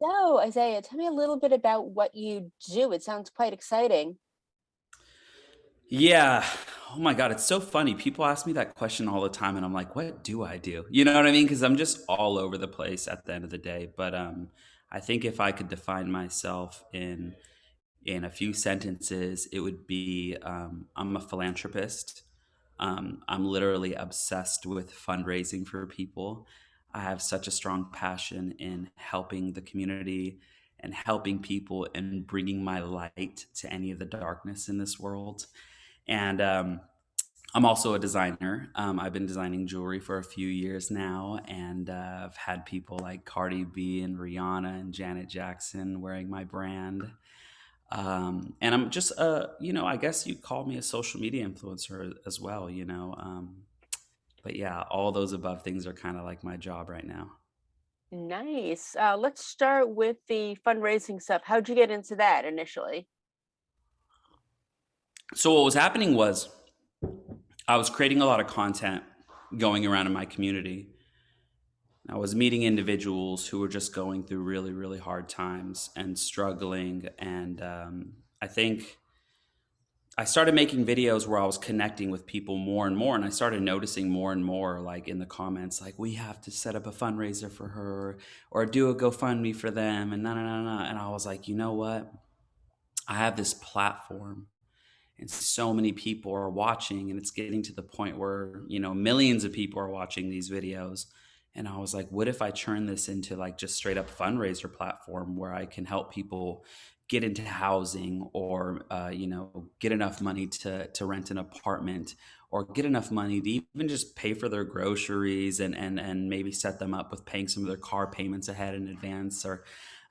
So, Isaiah, tell me a little bit about what you do. It sounds quite exciting. Yeah. Oh my god, it's so funny. People ask me that question all the time and I'm like, "What do I do?" You know what I mean? Because 'Cause I'm just all over the place at the end of the day, but, I think if I could define myself in a few sentences, it would be, I'm a philanthropist. I'm literally obsessed with fundraising for people. I have such a strong passion in helping the community and helping people and bringing my light to any of the darkness in this world. And I'm also a designer. I've been designing jewelry for a few years now, and I've had people like Cardi B and Rihanna and Janet Jackson wearing my brand. And I'm just, I guess you'd call me a social media influencer as well, you know. But yeah, all those above things are kind of like my job right now. Nice. Let's start with the fundraising stuff. How'd you get into that initially? So what was happening was I was creating a lot of content going around in my community. I was meeting individuals who were just going through really, really hard times and struggling. And I think I started making videos where I was connecting with people more and more. And I started noticing more and more, like in the comments, like, we have to set up a fundraiser for her or do a GoFundMe for them. And no, no, no, no. And I was like, you know what? I have this platform and so many people are watching and it's getting to the point where millions of people are watching these videos, and I was like, what if I turn this into like just straight up fundraiser platform where I can help people get into housing, or get enough money to rent an apartment, or get enough money to even just pay for their groceries, and maybe set them up with paying some of their car payments ahead in advance, or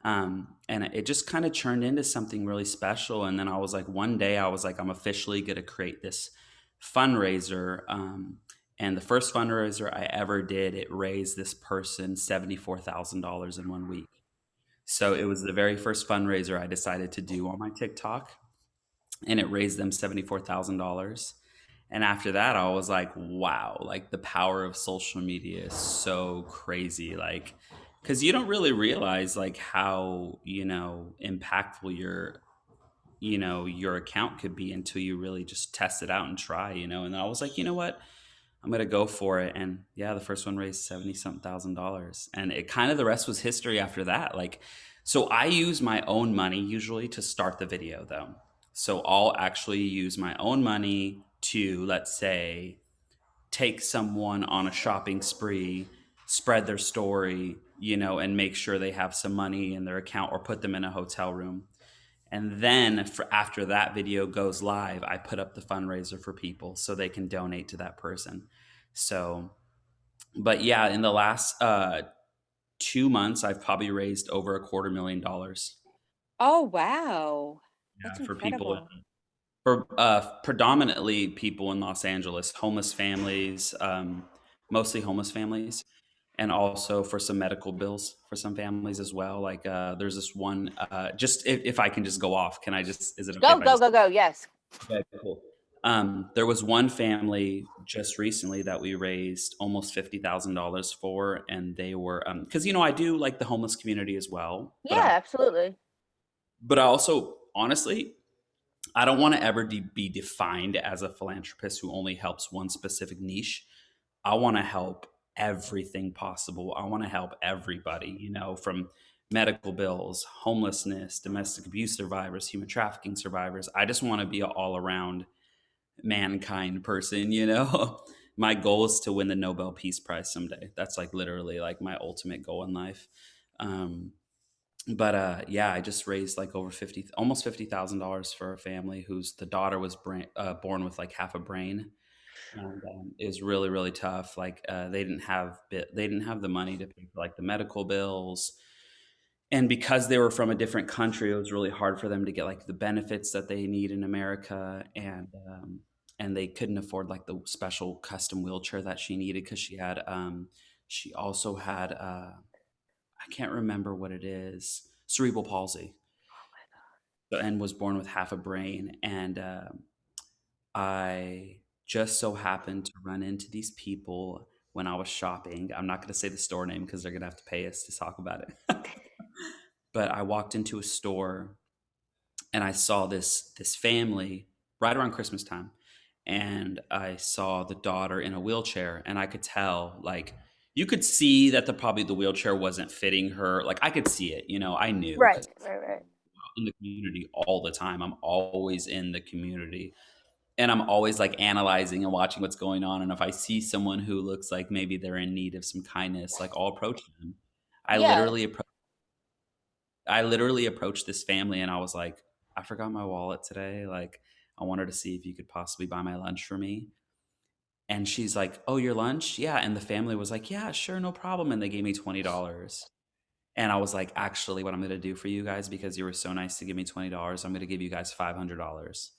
and it just kind of turned into something really special. And then I was like, one day I was like, I'm officially going to create this fundraiser. And the first fundraiser I ever did, it raised this person $74,000 in 1 week. So it was the very first fundraiser I decided to do on my TikTok, and it raised them $74,000. And after that, I was like, wow, like the power of social media is so crazy. Like, because you don't really realize like how, impactful your account could be until you really just test it out and try. And I was like, you know what? I'm gonna go for it. And yeah, the first one raised 70 something $1,000. And it kind of, the rest was history after that. Like, so I use my own money usually to start the video though. So I'll actually use my own money to, let's say, take someone on a shopping spree, spread their story, and make sure they have some money in their account, or put them in a hotel room. And then after that video goes live, I put up the fundraiser for people so they can donate to that person. So, but yeah, in the last 2 months, I've probably raised over $250,000. Oh, wow. That's Yeah, for people, incredible. for predominantly people in Los Angeles, homeless families, mostly homeless families, and also for some medical bills for some families as well. Like, there's this one. Just if I can just go off, can I just? Is it okay Go, if I go, just? go, go. Yes. Okay, cool. There was one family just recently that we raised almost $50,000 for, and they were, because I do like the homeless community as well, but Yeah, absolutely. I also honestly, I don't want to ever be defined as a philanthropist who only helps one specific niche. I want to help everything possible. I want to help everybody, from medical bills, homelessness, domestic abuse survivors, human trafficking survivors. I just want to be an all around mankind person. My goal is to win the Nobel Peace Prize someday. That's like literally like my ultimate goal in life. Um, but yeah, I just raised like over 50, almost $50,000 for a family whose the daughter was born with like half a brain, and it was really really tough. Like, they didn't have the money to pay for like the medical bills, and because they were from a different country, it was really hard for them to get like the benefits that they need in America, and they couldn't afford like the special custom wheelchair that she needed, because she also had, I can't remember what it is, cerebral palsy, and was born with half a brain. And I just so happened to run into these people when I was shopping. I'm not going to say the store name because they're going to have to pay us to talk about it. but I walked into a store and I saw this family right around Christmas time, and I saw the daughter in a wheelchair, and I could tell, like, you could see that probably the wheelchair wasn't fitting her. Like, I could see it, I knew Right, because right, right. in the community all the time. I'm always in the community, and I'm always like analyzing and watching what's going on. And if I see someone who looks like maybe they're in need of some kindness, like I'll approach them. I Yeah, literally appro- I literally approached this family and I was like, I forgot my wallet today. Like, I wanted to see if you could possibly buy my lunch for me. And she's like, "Oh, your lunch? Yeah." And the family was like, "Yeah, sure, no problem." And they gave me $20. And I was like, "Actually, what I'm going to do for you guys, because you were so nice to give me $20, I'm going to give you guys $500."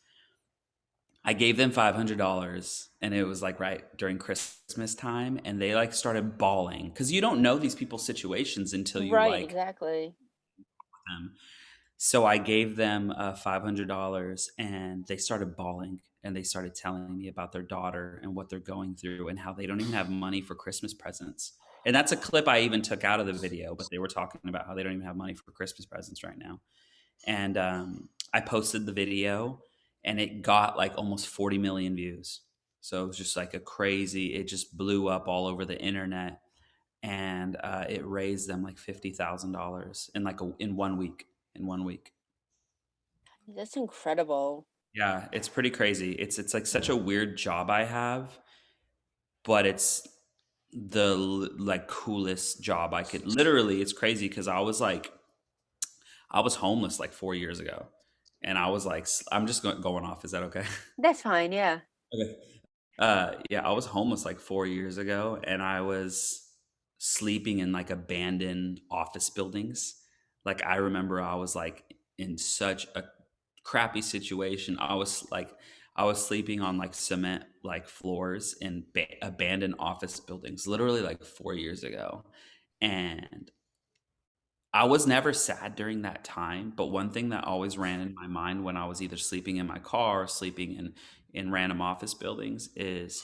I gave them $500, and it was like right during Christmas time, and they like started bawling because you don't know these people's situations until you right, like exactly. them. So I gave them $500, and they started bawling, and they started telling me about their daughter and what they're going through and how they don't even have money for Christmas presents. And that's a clip I even took out of the video, but they were talking about how they don't even have money for Christmas presents right now. And I posted the video, and it got like almost 40 million views. So it was just like a crazy, it just blew up all over the internet, and it raised them like $50,000 in in 1 week. In 1 week. That's incredible. Yeah, it's pretty crazy. It's like such a weird job I have, but it's the like coolest job I could. Literally, it's crazy because I was homeless like 4 years ago, and I was like, I'm just going off. Is that okay? That's fine, yeah. Okay. Yeah, I was homeless like 4 years ago, and I was sleeping in like abandoned office buildings. Like, I remember I was like in such a crappy situation. I was sleeping on like cement like floors in abandoned office buildings, literally like 4 years ago. And I was never sad during that time, but one thing that always ran in my mind when I was either sleeping in my car or sleeping in random office buildings is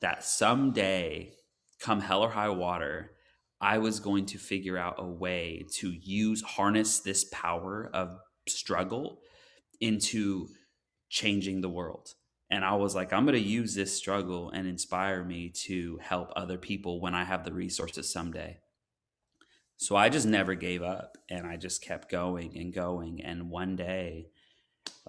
that someday, come hell or high water, I was going to figure out a way to harness this power of struggle into changing the world. And I was like, I'm going to use this struggle and inspire me to help other people when I have the resources someday. So I just never gave up, and I just kept going and going. And one day,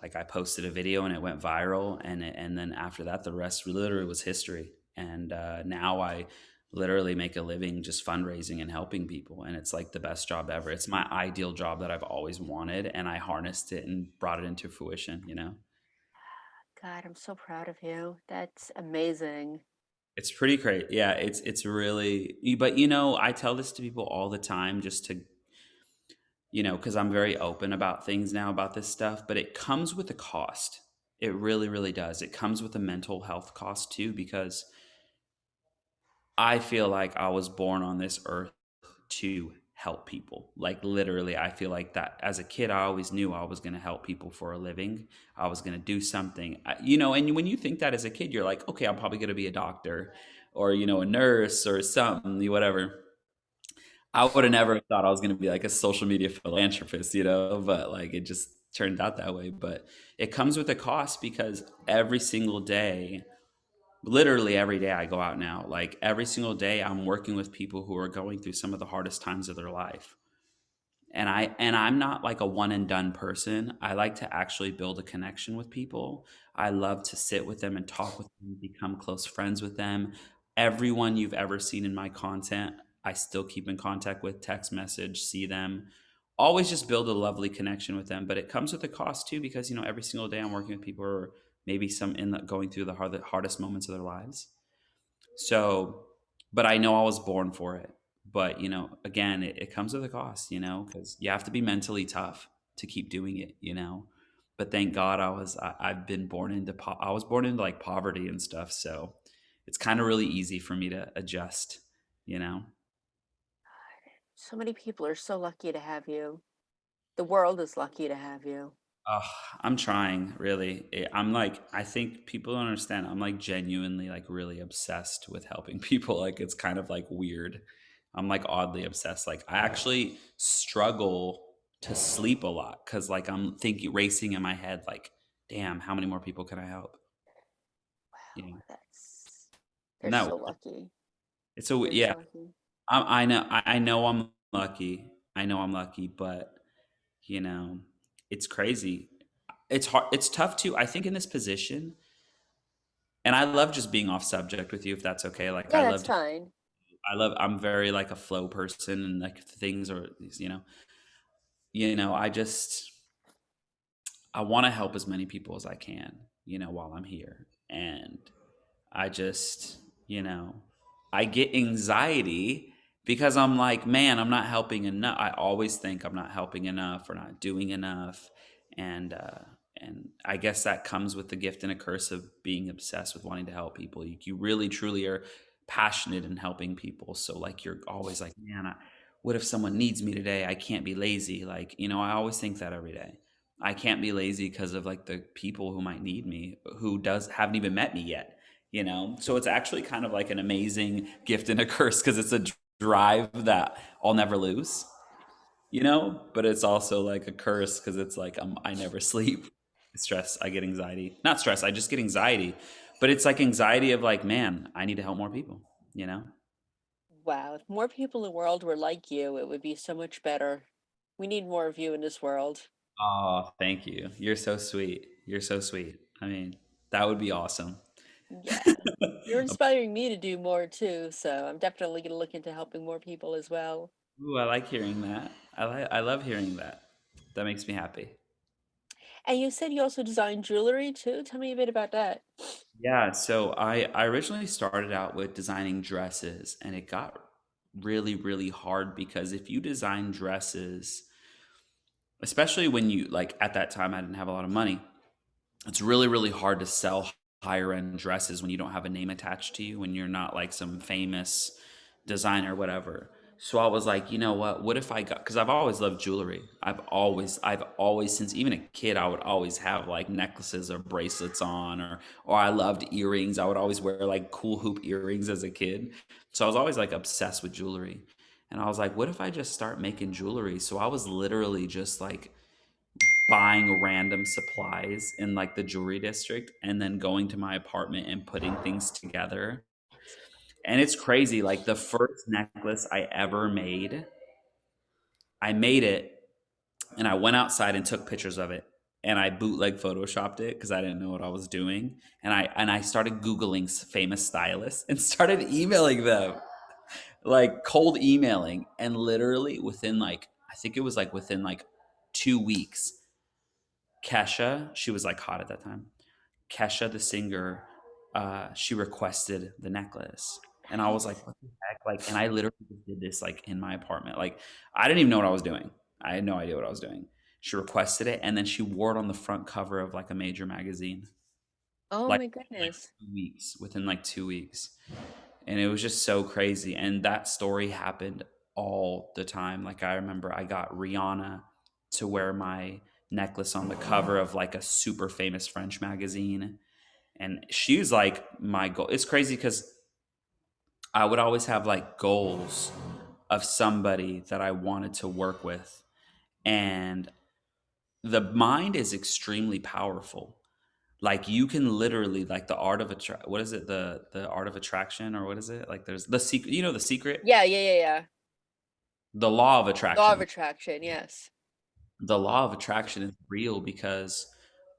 like, I posted a video and it went viral, and then after that, the rest literally was history. And now I literally make a living just fundraising and helping people, and it's like the best job ever. It's my ideal job that I've always wanted, and I harnessed it and brought it into fruition. God, I'm so proud of you. That's amazing. It's pretty great. Yeah, it's really. But I tell this to people all the time, just to because I'm very open about things now about this stuff, but it comes with a cost. It really, really does. It comes with a mental health cost too, because I feel like I was born on this earth to help people. Like, literally, I feel like that as a kid, I always knew I was going to help people for a living. I was going to do something, and when you think that as a kid, you're like, okay, I'm probably going to be a doctor or, a nurse or something, whatever. I would have never thought I was going to be like a social media philanthropist, but like it just turned out that way. But it comes with a cost because every single day, literally every day I go out now, like every single day I'm working with people who are going through some of the hardest times of their life. And I'm not like a one and done person. I like to actually build a connection with people. I love to sit with them and talk with them, become close friends with them. Everyone you've ever seen in my content, I still keep in contact with, text message, see them. Always just build a lovely connection with them, but it comes with a cost too, because every single day I'm working with people who are maybe going through the hardest moments of their lives. So, but I know I was born for it. But, again, it comes with a cost, because you have to be mentally tough to keep doing it. But thank God I've been born into, I was born into like poverty and stuff. So it's kind of really easy for me to adjust. So many people are so lucky to have you. The world is lucky to have you. Oh, I'm trying really. I'm like, I think people don't understand. I'm like genuinely like really obsessed with helping people. Like, it's kind of like weird. I'm like oddly obsessed. Like, I actually struggle. to sleep a lot because like I'm thinking racing in my head like, damn, how many more people can I help? You know, That's they're and that so lucky. it's so They're yeah. so lucky. I know I'm lucky. I know I'm lucky, but you know, it's crazy. It's hard. It's tough too. I think in this position, and I love just being off subject with you, if that's okay. Like Yeah, that's fine. I'm very like a flow person, and like things are, I just I want to help as many people as I can, while I'm here, and I just, you know, I get anxiety because I'm like, man, I'm not helping enough. I always think I'm not helping enough or not doing enough. And, and I guess that comes with the gift and a curse of being obsessed with wanting to help people. You really, truly are passionate in helping people. So like, you're always like, man, what if someone needs me today? I can't be lazy. Like, I always think that every day. I can't be lazy because of like the people who might need me, who haven't even met me yet, so it's actually kind of like an amazing gift and a curse because it's a drive that I'll never lose, but it's also like a curse because it's like I never sleep. Stress, I get anxiety. Not stress, I just get anxiety, but it's like anxiety of like, man, I need to help more people, you know Wow, if more people in the world were like you, it would be so much better. We need more of you in this world. Oh, thank you, you're so sweet, you're so sweet. I mean, that would be awesome. Yeah. You're inspiring me to do more too, so I'm definitely going to look into helping more people as well. Ooh, I like hearing that. I love hearing that. That makes me happy. And you said you also design jewelry too? Tell me a bit about that. Yeah, so I originally started out with designing dresses, and it got really, really hard because if you design dresses, especially when you like at that time I didn't have a lot of money, it's really, really hard to sell higher end dresses when you don't have a name attached to you, when you're not like some famous designer or whatever. So I was like, you know what if I got, because I've always loved jewelry. I've always since even a kid, I would always have like necklaces or bracelets on, or I loved earrings. I would always wear like cool hoop earrings as a kid. So I was always like obsessed with jewelry. And I was like, what if I just start making jewelry? So I was literally just like buying random supplies in like the jewelry district and then going to my apartment and putting things together. And it's crazy. Like the first necklace I ever made, I made it and I went outside and took pictures of it. And I bootleg photoshopped it because I didn't know what I was doing. And I started Googling famous stylists and started emailing them, like cold emailing. And literally within like, I think it was like within like 2 weeks, Kesha, she was like hot at that time. Kesha, the singer, she requested the necklace. And I was like, Nice. what the heck? Like, and I literally just did this like in my apartment. Like, I didn't even know what I was doing. I had no idea what I was doing. She requested it and then she wore it on the front cover of like a major magazine. Oh Like my like goodness. 2 weeks, within like 2 weeks. And it was just so crazy. And that story happened all the time. Like I remember I got Rihanna to wear my necklace on the cover of like a super famous French magazine. And she was like my goal. It's crazy because I would always have like goals of somebody that I wanted to work with. And the mind is extremely powerful. Like you can literally like the art of what is it, the art of attraction, or what is it, like there's the secret, the secret, Yeah, yeah, yeah, yeah. the law of Law of attraction. attraction, yes. The law of attraction is real because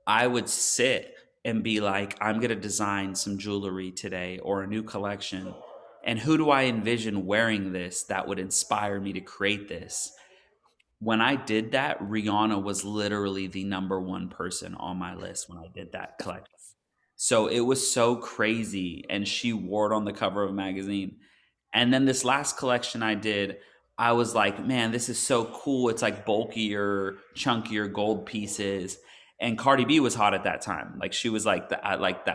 I would sit and be like, I'm going to design some jewelry today or a new collection. And who do I envision wearing this that would inspire me to create this? When I did that, Rihanna was literally the number one person on my list when I did that collection. So it was so crazy. And she wore it on the cover of a magazine. And then this last collection I did, I was like, man, this is so cool. It's like bulkier, chunkier gold pieces. And Cardi B was hot at that time. Like she was like I like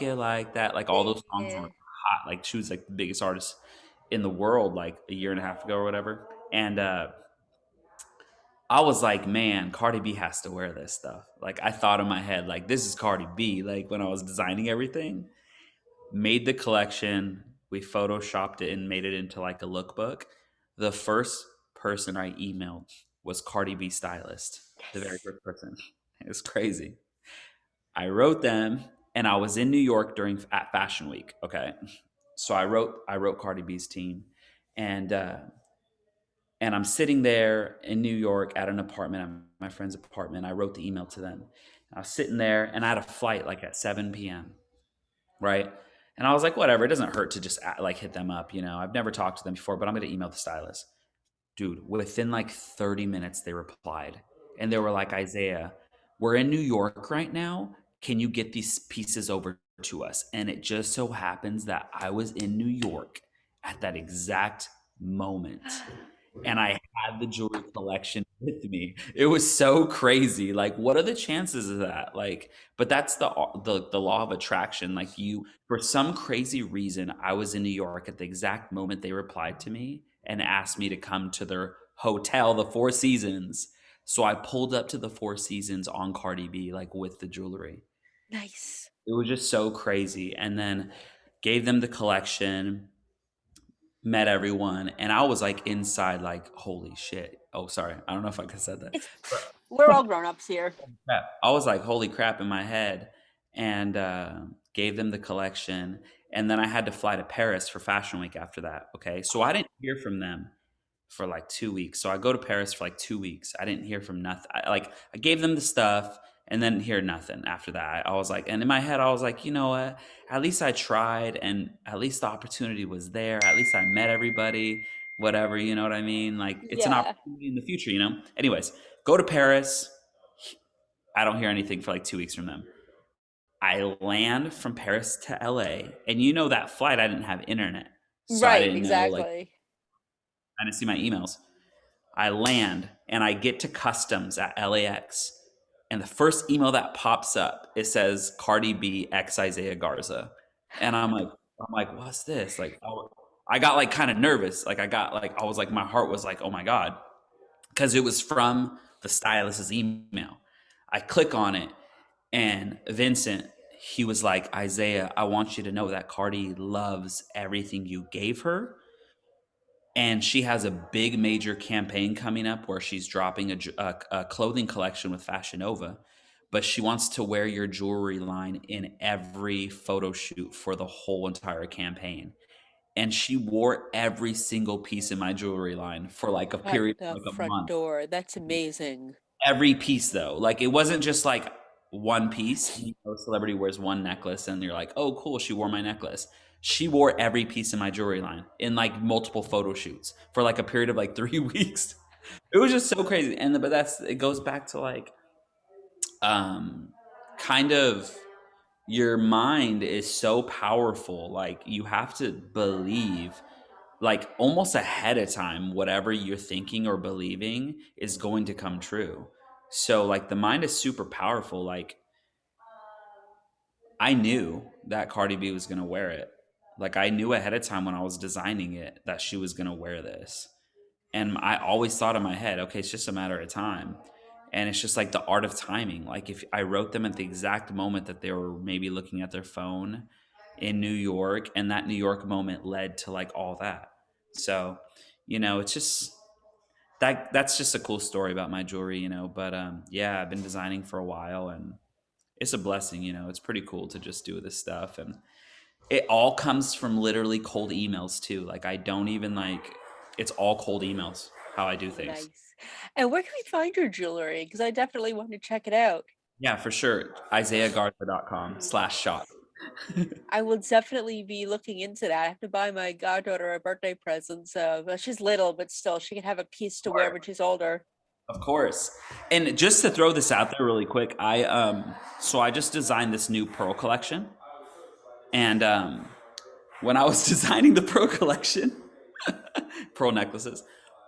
it like that. Like all those songs Yeah. were hot. Like she was like the biggest artist in the world like a year and a half ago or whatever. And I was like, man, Cardi B has to wear this stuff. Like I thought in my head, like this is Cardi B. Like when I was designing everything, made the collection, we photoshopped it and made it into like a lookbook. The first person I emailed was Cardi B stylist, the very Yes. first person. It was crazy. I wrote them, and I was in New York during at Fashion Week. Okay, so I wrote Cardi B's team, and and I'm sitting there in New York at an apartment, at my friend's apartment. I wrote the email to them. I was sitting there, and I had a flight like at 7 p.m. Right, and I was like, whatever, it doesn't hurt to just like hit them up. I've never talked to them before, but I'm going to email the stylist. Dude, within like 30 minutes, they replied. And they were like, Isaiah, we're in New York right now. Can you get these pieces over to us? And it just so happens that I was in New York at that exact moment, and I had the jewelry collection with me. It was so crazy. Like, what are the chances of that? Like, but that's the law of attraction. Like, for some crazy reason, I was in New York at the exact moment they replied to me and asked me to come to their hotel, the Four Seasons. So I pulled up to the Four Seasons on Cardi B, like with the jewelry. Nice. It was just so crazy. And then gave them the collection, met everyone, and I was like inside, like, holy shit. Oh, sorry. I don't know if I could have said that. It's But we're all grown-ups here. yeah, I was like, holy crap in my head, and gave them the collection. And then I had to fly to Paris for Fashion Week after that. Okay. So I didn't hear from them for like 2 weeks. So I go to Paris for like 2 weeks. I didn't hear from nothing. I gave them the stuff and then hear nothing after that. I was like, and in my head, I was like, you know what? At least I tried, and at least the opportunity was there. At least I met everybody, whatever, you know what I mean? Like, it's an Yeah. opportunity in the future. Anyways, go to Paris. I don't hear anything for like 2 weeks from them. I land from Paris to LA, and that flight, I didn't have internet. So I Right, didn't know, like, exactly. I didn't see my emails. I land and I get to customs at LAX, and the first email that pops up, it says Cardi B X Isaiah Garza, and I'm like, what's this? Like, I got like kind of nervous. Like, I was like, my heart was like, oh my god, because it was from the stylist's email. I click on it, and Vincent, he was like, Isaiah, I want you to know that Cardi loves everything you gave her, and she has a big major campaign coming up where she's dropping a clothing collection with Fashion Nova, but she wants to wear your jewelry line in every photo shoot for the whole entire campaign. And she wore every single piece in my jewelry line for like a At period the of like a front month. door. That's amazing. Every piece though, like, it wasn't just like one piece. A celebrity wears one necklace and you're like, oh cool, she wore my necklace. She wore every piece in my jewelry line in like multiple photo shoots for like a period of like 3 weeks. It was just so crazy. But it goes back to like, um kind of, your mind is so powerful. Like, you have to believe, like, almost ahead of time, whatever you're thinking or believing is going to come true. So like, the mind is super powerful. Like, I knew that Cardi B was going to wear it. Like, I knew ahead of time when I was designing it that she was going to wear this. And I always thought in my head, okay, it's just a matter of time. And it's just like the art of timing. Like, if I wrote them at the exact moment that they were maybe looking at their phone in New York, and that New York moment led to like all that. So, it's just that's just a cool story about my jewelry. But yeah, I've been designing for a while, and it's a blessing. It's pretty cool to just do this stuff, and it all comes from literally cold emails too. Like, I don't even like, it's all cold emails how I do things. Nice. And where can we find your jewelry? Because I definitely want to check it out. Yeah, for sure. IsaiahGarza.com/shop. I will definitely be looking into that. I have to buy my goddaughter a birthday present. So, well, she's little, but still, she can have a piece to wear when she's older. Of course. And just to throw this out there really quick, I just designed this new pearl collection. And when I was designing the pearl collection, pearl necklaces,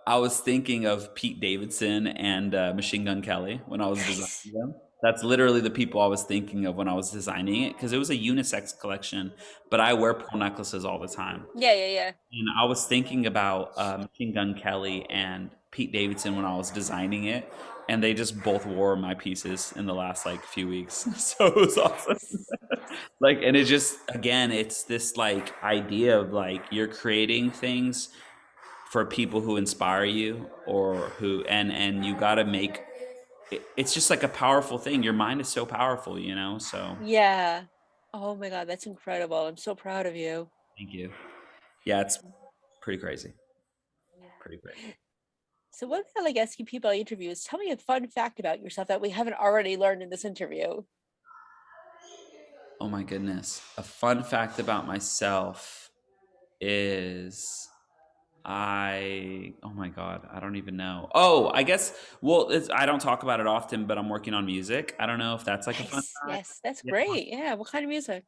I was thinking of Pete Davidson and Machine Gun Kelly when I was designing Nice. them. That's literally the people I was thinking of when I was designing it, because it was a unisex collection, but I wear pearl necklaces all the time. Yeah, yeah, yeah. And I was thinking about Machine Gun Kelly and Pete Davidson when I was designing it, and they just both wore my pieces in the last like few weeks. So it was awesome. Nice. Like, and it just, again, it's this like idea of like, you're creating things for people who inspire you or who and you got to make it's just like a powerful thing. Your mind is so powerful, you know? So, Yeah. Oh my God, that's incredible. I'm so proud of you. thank you. Yeah, it's pretty crazy. Pretty crazy. So one thing I like asking people I interview is tell me a fun fact about yourself that we haven't already learned in this interview. Oh my goodness. A fun fact about myself is oh my God, I don't even know. Oh, I guess, well, I don't talk about it often, but I'm working on music. I don't know if that's like a fun Nice. fact. Yes, that's Yeah. great. Yeah. What kind of music?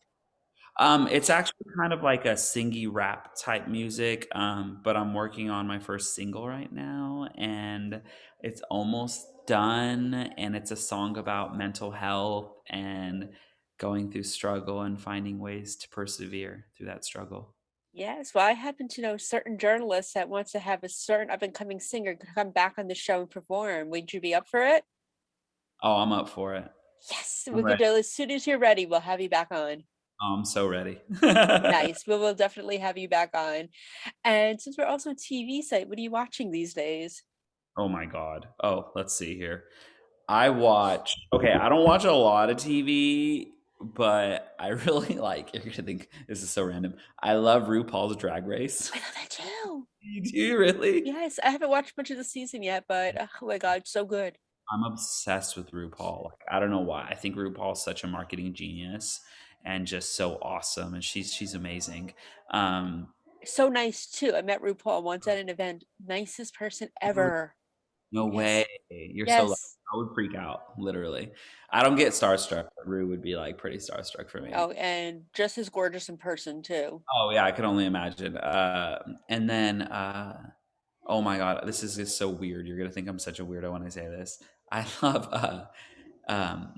It's actually kind of like a singy rap type music, but I'm working on my first single right now, and it's almost done. And it's a song about mental health and going through struggle and finding ways to persevere through that struggle. Yes. Well, I happen to know certain journalists that wants to have a certain up and coming singer come back on the show and perform. Would you be up for it? Oh, I'm up for it. Yes. I'm We could ready. do it as soon as you're ready. We'll have you back on. Oh, I'm so ready. Nice. We will definitely have you back on. And since we're also a TV site, what are you watching these days? Oh my God. Oh, let's see here. Okay, I don't watch a lot of TV, but I really like, you're gonna think this is so random. I love RuPaul's Drag Race. I love that too. Do you really? Yes, I haven't watched much of the season yet, but oh my God, so good. I'm obsessed with RuPaul. Like, I don't know why. I think RuPaul is such a marketing genius and just so awesome, and she's amazing. Um, So nice too. I met RuPaul once at an event. Nicest person ever. no way. Yes. You're so lucky. Yes. I would freak out, literally. I don't get starstruck, but Ru would be like pretty starstruck for me. Oh, and just as gorgeous in person too. Oh yeah, I can only imagine. And then, oh my God, this is just so weird. You're gonna think I'm such a weirdo when I say this. I love um,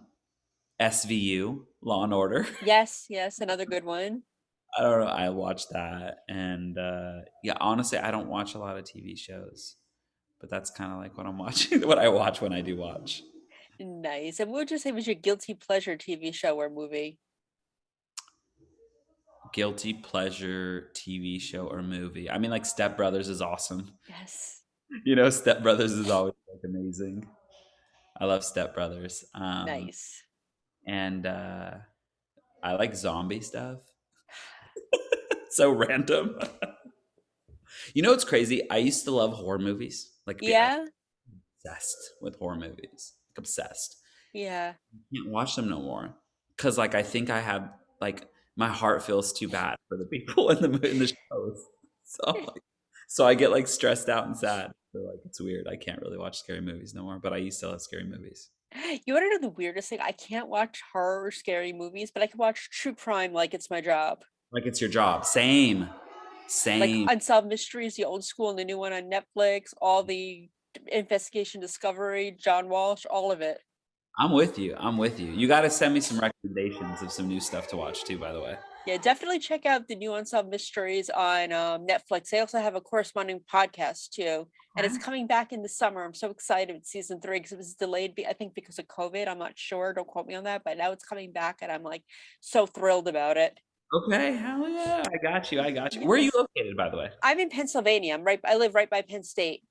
SVU, Law and Order. Yes, yes, another good one. I don't know. I watch that, and yeah, honestly, I don't watch a lot of TV shows, but that's kind of like what I'm watching, what I watch when I do watch. Nice. And what would you say was your guilty pleasure TV show or movie? Guilty pleasure TV show or movie. I mean, like Step Brothers is awesome. Yes. You know, Step Brothers is always like amazing. I love Step Brothers. Nice. And I like zombie stuff. So random. You know what's crazy? I used to love horror movies. Like be Yeah? obsessed with horror movies. Like obsessed. Yeah. Can't watch them no more. Cause like I think I have like my heart feels too bad for the people in the shows. So like so I get like stressed out and sad. So like it's weird. I can't really watch scary movies no more, but I used to love scary movies. You wanna know the weirdest thing? I can't watch horror or scary movies, but I can watch true crime like it's my job. Like it's your job. Same. Like Same. Unsolved Mysteries, the old school and the new one on Netflix, all the investigation discovery, John Walsh, all of it. I'm with you. I'm with you. You got to send me some recommendations of some new stuff to watch too, by the way. Yeah, definitely check out the new Unsolved Mysteries on Netflix. They also have a corresponding podcast too, and it's coming back in the summer. I'm so excited with season 3 because it was delayed, I think, because of COVID. I'm not sure. Don't quote me on that, but now it's coming back, and I'm like so thrilled about it. Okay, hell yeah. I got you. I got you. Where are you Yes, located, by the way? I'm in Pennsylvania. I live right by Penn State.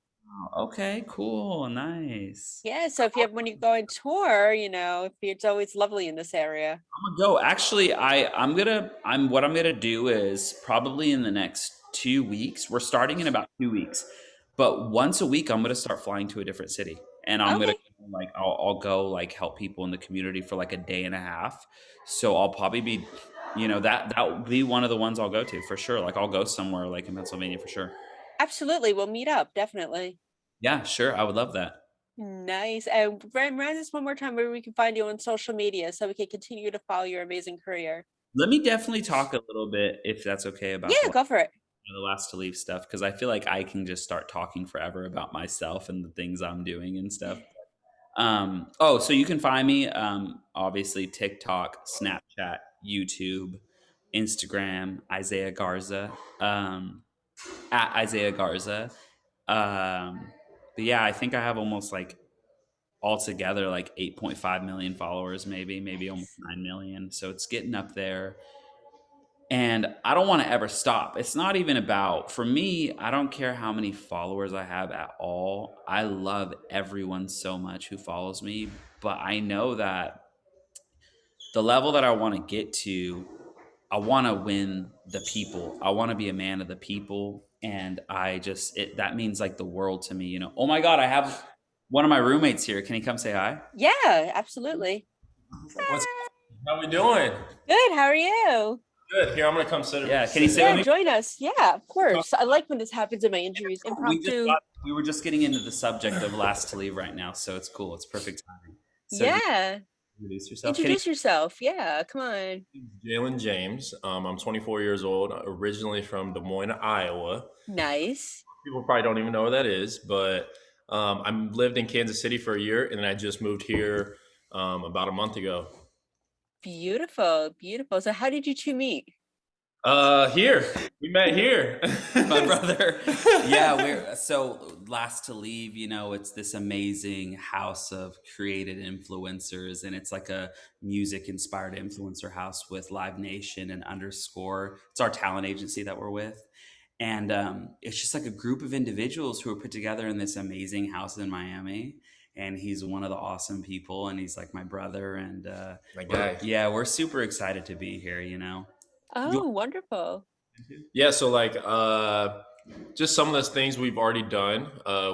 Oh, okay, cool. Nice. Yeah, so if you have when you go on tour, it's always lovely in this area. I'm gonna go. Actually, I'm what I'm gonna do is probably in the next 2 weeks. We're starting in about 2 weeks, but once a week I'm gonna start flying to a different city, and I'm gonna Okay, like I'll go like help people in the community for like a day and a half. So I'll probably be, that will be one of the ones I'll go to for sure. Like I'll go somewhere like in Pennsylvania for sure. absolutely. We'll meet up, definitely. Yeah, sure. I would love that. Nice. And remind us one more time where we can find you on social media so we can continue to follow your amazing career. Let me definitely talk a little bit, if that's okay, about Yeah, go for it. the last to leave stuff, because I feel like I can just start talking forever about myself and the things I'm doing and stuff. Oh, so you can find me, obviously TikTok, Snapchat, YouTube, Instagram, Isaiah Garza, at Isaiah Garza. Um, but yeah, I think I have almost like altogether like 8.5 million followers, maybe almost Nice. 9 million. So it's getting up there. And I don't want to ever stop. It's not even about, for me, I don't care how many followers I have at all. I love everyone so much who follows me, but I know that the level that I want to get to, I want to win the people. I want to be a man of the people. And that means like the world to me, you know. Oh my God, I have one of my roommates here. Can he come say hi? Yeah, absolutely. What's how we doing? Good. How are you? Good. Here, I'm gonna come sit. Yeah, can he sit Yeah, with me? join us. Yeah, of course. I like when this happens in my injuries. Impromptu. We were just getting into the subject of last to leave right now, so it's cool. It's perfect timing. So Yeah. introduce yourself. Introduce yourself. Yeah, come on. Jalen James. I'm 24 years old, originally from Des Moines, Iowa. Nice. People probably don't even know where that is, but I lived in Kansas City for a year, and then I just moved here about a month ago. Beautiful. Beautiful. So how did you two meet? Here we met here. My brother. Yeah, we're so last to leave, you know, it's this amazing house of created influencers, and it's like a music inspired influencer house with Live Nation and Underscore. It's our talent agency that we're with. And it's just like a group of individuals who are put together in this amazing house in Miami. And he's one of the awesome people, and he's like my brother. And My guy. yeah, we're super excited to be here, you know. Oh, wonderful. Yeah, so like just some of those things we've already done.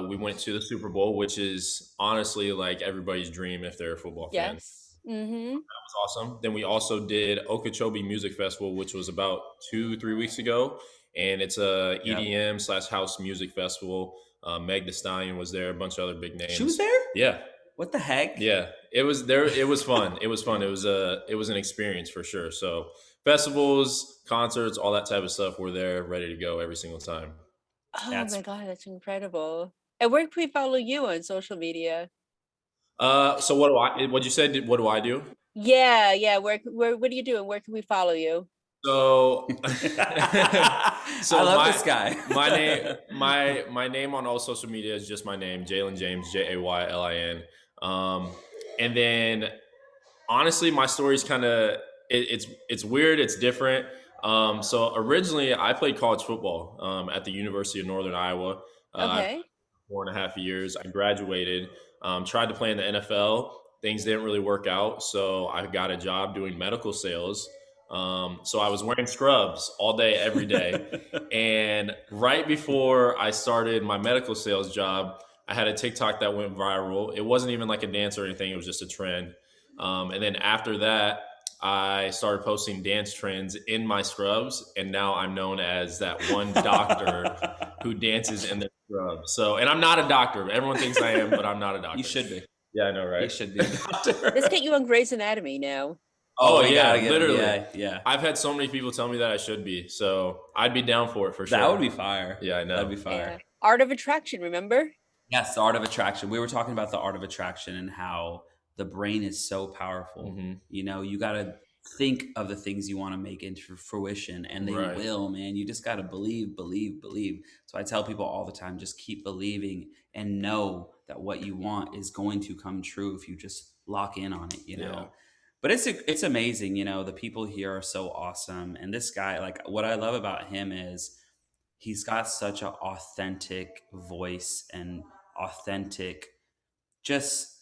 We went to the Super Bowl, which is honestly like everybody's dream if they're a football fan. Yes. Mm-hmm. Was awesome. Then we also did Okeechobee Music Festival, which was about 2-3 weeks ago, and it's a EDM / house music festival. Meg Thee Stallion was there, a bunch of other big names. She was there? Yeah. What the heck? Yeah, it was there. It was fun. It was fun. It was an experience for sure. So festivals, concerts, all that type of stuff. We're there, ready to go every single time. Oh my God, that's incredible. And where can we follow you on social media? So what do I? What you said? What do I do? Yeah, yeah. What do you do and where can we follow you? So, I love this guy. my name on all social media is just my name, Jalen James, Jaylin. And then honestly, my story's kind of it's weird, it's different. So originally, I played college football at the University of Northern Iowa. I Okay. 4.5 years. I graduated, tried to play in the NFL. Things didn't really work out, so I got a job doing medical sales. So I was wearing scrubs all day, every day. And right before I started my medical sales job, I had a TikTok that went viral. It wasn't even like a dance or anything, it was just a trend. And then after that, I started posting dance trends in my scrubs, and now I'm known as that one doctor who dances in their scrubs. So, and I'm not a doctor. Everyone thinks I am, but I'm not a doctor. You should be. Yeah, I know, right? You should be a doctor. Let's get you on Grey's Anatomy now. Oh, we yeah, gotta get- literally. Yeah. I've had so many people tell me that I should be, so I'd be down for it for sure. That would be fire. Yeah, I know. That'd be fire. Yeah. Art of Attraction, remember? Yes, the art of attraction. We were talking about the art of attraction and how the brain is so powerful. Mhm. You know, you got to think of the things you want to make into fruition, and they Right. will, man. You just got to believe, believe, believe. So I tell people all the time, just keep believing and know that what you want is going to come true if you just lock in on it, you know. Yeah. But it's amazing, you know, the people here are so awesome. And this guy, like what I love about him is he's got such an authentic voice and authentic just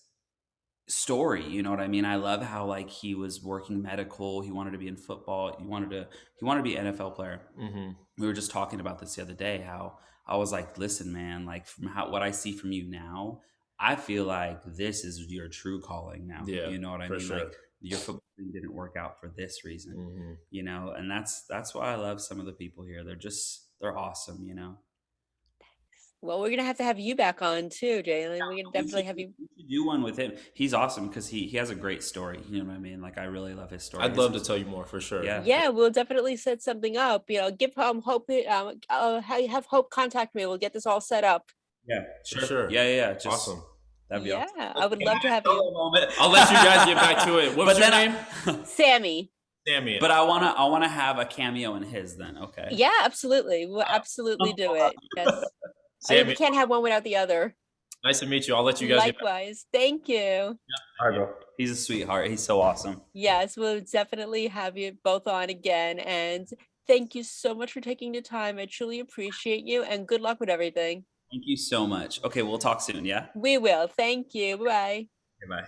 story, you know what I mean? I love how like he was working medical, he wanted to be in football, he wanted to be an NFL player. Mhm. We were just talking about this the other day, how I was like, listen, man, like from what I see from you now, I feel like this is your true calling now. Yeah, You know what I for mean? sure. Like your football thing didn't work out for this reason, Mhm. you know, and that's why I love some of the people here. They're awesome, you know. Well, we're gonna have you back on too, Jalen. We're gonna definitely have you. We should do one with him. He's awesome because he has a great story. You know what I mean? Like I really love his story. I'd love to tell you more for sure. Yeah. Yeah, we'll definitely set something up. You know, give Hope. Have Hope contact me. We'll get this all set up. Yeah, For sure. Yeah. Just, Awesome. That'd be Yeah, awesome. I would love to have Solo you, moment. I'll let you guys get back to it. What was your name? Sammy. Sammy. But I wanna have a cameo in his then. Okay. Yeah, absolutely. We'll absolutely do it. Yes. I mean, Sammy. we can't have one without the other. Nice to meet you. I'll let you guys get back. Likewise. Thank you. All right, bro. He's a sweetheart. He's so awesome. Yes, we'll definitely have you both on again. And thank you so much for taking the time. I truly appreciate you, and good luck with everything. Thank you so much. Okay, we'll talk soon. Yeah. We will. Thank you. Bye. Goodbye.